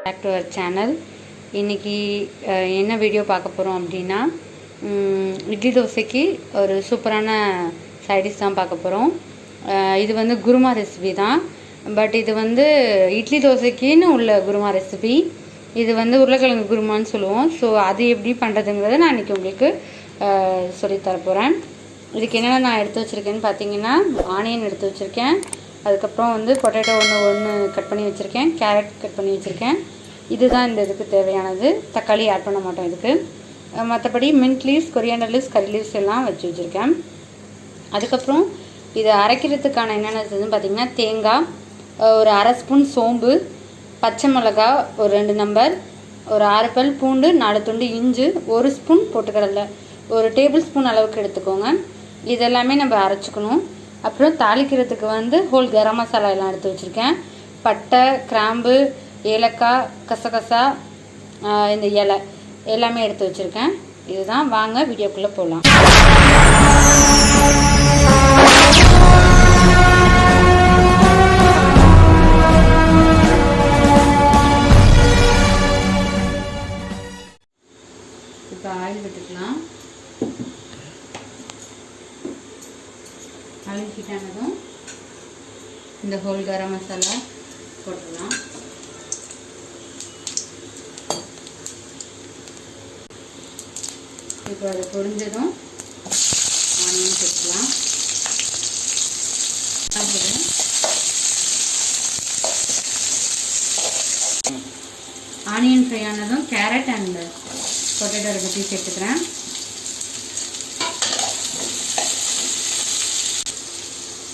Back to our channel. இன்றைக்கி என்ன video பார்க்க போகிறோம் அப்படின்னா, இட்லி தோசைக்கு ஒரு சூப்பரான சைடிஷ் தான் பார்க்க போகிறோம். இது வந்து குருமா ரெசிபி தான். பட் இது வந்து இட்லி தோசைக்குன்னு உள்ள குருமா ரெசிபி. இது வந்து உருளைக்கிழங்கு குருமான்னு சொல்லுவோம். ஸோ அது எப்படி பண்ணுறதுங்கிறத நான் இன்றைக்கி உங்களுக்கு சொல்லித்தரப்போகிறேன். இதுக்கு என்னென்ன நான் எடுத்து வச்சுருக்கேன்னு பார்த்தீங்கன்னா, ஆனியன் எடுத்து வச்சுருக்கேன். அதுக்கப்புறம் வந்து பொட்டேட்டோ ஒன்று கட் பண்ணி வச்சுருக்கேன். கேரட் கட் பண்ணி வச்சுருக்கேன். இதுதான் இந்த இதுக்கு தேவையானது. தக்காளி ஆட் பண்ண மாட்டோம் இதுக்கு. மற்றபடி mint leaves, coriander leaves, curry leaves எல்லாம் வச்சு வச்சுருக்கேன். அதுக்கப்புறம் இதை அரைக்கிறதுக்கான என்னென்ன இதுன்னு பார்த்தீங்கன்னா, தேங்காய், ஒரு அரை ஸ்பூன் சோம்பு, பச்சை மிளகா ஒரு 2 நம்பர், ஒரு 6 பல் பூண்டு, 4 துண்டு இஞ்சி, 1 ஸ்பூன் பொட்டுக்கடலை, ஒரு டேபிள் ஸ்பூன் அளவுக்கு எடுத்துக்கோங்க. இதெல்லாமே நம்ம அரைச்சிக்கணும். அப்புறம் தாளிக்கிறதுக்கு வந்து ஹோல் கரம் மசாலா எல்லாம் எடுத்து வச்சுருக்கேன். பட்டை, கிராம்பு, ஏலக்காய், கசகசா, இந்த இலை எல்லாமே எடுத்து வச்சுருக்கேன். இதுதான். வாங்க வீடியோக்குள்ளே போகலாம். இப்போ ஆயில் விட்டுக்கலாம். ஆயில் ஹீட் ஆனதும் இந்த ஹோல் கரம் மசாலா போட்டுடலாம். இப்போ அது பொரிஞ்சதும் ஆனியன் சேர்த்துக்கலாம். ஆனியன் ஃப்ரை ஆனதும் கேரட் அண்ட் பொட்டேட்டோ பற்றி சேர்த்துக்கிறேன்.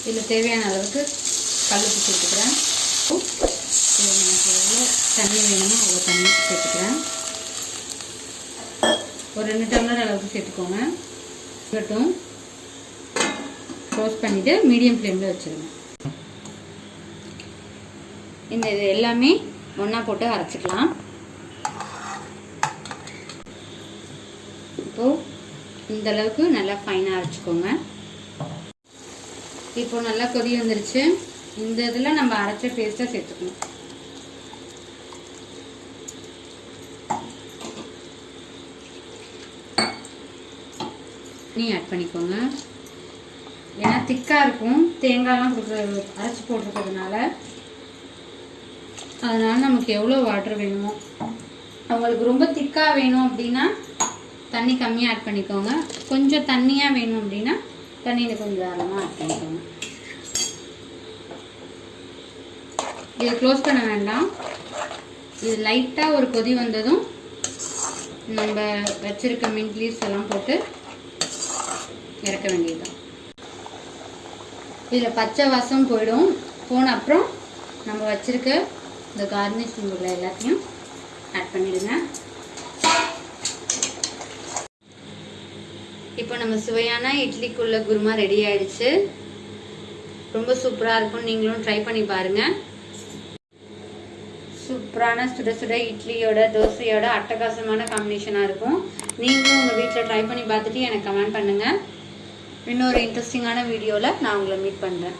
இதில் தேவையான அளவுக்கு கல்லுப்பு சேர்த்துக்கிறேன். எவ்வளோ தண்ணி வேணுமோ அவ்வளோ தண்ணி சேர்த்துக்கிறேன். ஒரு 2 டம்ளர் அளவுக்கு சேர்த்துக்கோங்க. இருக்கட்டும். க்ளோஸ் பண்ணிவிட்டு மீடியம் ஃப்ளேமில் வச்சுருங்க. இந்த இது எல்லாமே ஒன்றா போட்டு அரைச்சிக்கலாம். இப்போது இந்த அளவுக்கு நல்லா ஃபைனாக அரைச்சிக்கோங்க. இப்போ நல்லா கொதி வந்துருச்சு. இந்த இதில் நம்ம அரைச்ச பேஸ்ட்டை சேர்த்துக்கணும். நீ ஆட் பண்ணிக்கோங்க. ஏன்னா திக்காக இருக்கும், தேங்காய்லாம் அரைச்சி போட்டிருக்கிறதுனால. அதனால் நமக்கு எவ்வளோ வாட்டர் வேணுமோ, அவங்களுக்கு ரொம்ப திக்காக வேணும் அப்படின்னா தண்ணி கம்மியாக ஆட் பண்ணிக்கோங்க. கொஞ்சம் தண்ணியாக வேணும் அப்படின்னா தண்ணியில் கொஞ்சம் தாராளமாக ஆட் பண்ணிக்கோங்க. இதை க்ளோஸ் பண்ண வேண்டாம். இது லைட்டாக ஒரு கொதி வந்ததும் நம்ம வச்சுருக்க மின்ட் லீவ்ஸ் எல்லாம் போட்டு இறக்க வேண்டியதுதான். இதில் பச்சை வாசம் போன அப்புறம் நம்ம வச்சுருக்க இந்த கார்னிஷிங் உள்ள எல்லாத்தையும் ஆட் பண்ணிடுங்க. இப்போ நம்ம சுவையான இட்லிக்குள்ள குருமா ரெடி ஆயிடுச்சு. ரொம்ப சூப்பராக இருக்கும். நீங்களும் ட்ரை பண்ணி பாருங்கள். சூப்பரான சுட சுட இட்லியோட தோசையோட அட்டகாசமான காம்பினேஷனாக இருக்கும். நீங்களும் உங்கள் வீட்டில் ட்ரை பண்ணி பார்த்துட்டு எனக்கு கமெண்ட் பண்ணுங்கள். இன்னொரு இன்ட்ரெஸ்டிங்கான வீடியோவில் நான் உங்களை மீட் பண்ணுறேன்.